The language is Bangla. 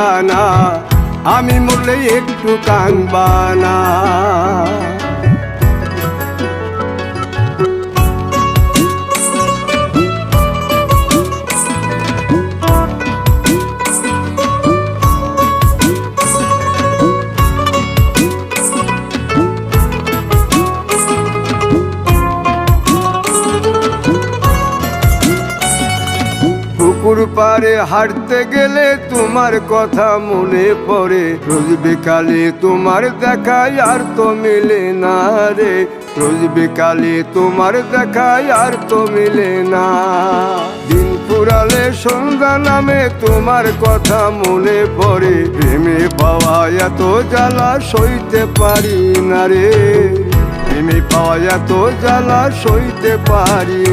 ঠিকানা, আমি মরলে একটু কানবা না। পুকুর পাড়ে হাঁটতে গেলে তোমার কথা মনে পড়ে, রোজ বিকালে তোমার দেখায় আর তো মিলে না রে, রোজ বিকালে তোমার দেখায় আর তো মিলে না। দিন ফুরালে সন্ধ্যা নামে তোমার কথা মনে পড়ে, প্রেমে পাওয়া এত জ্বালা সইতে পারি না রে, প্রেমে পাওয়া এত জ্বালা সইতে পারি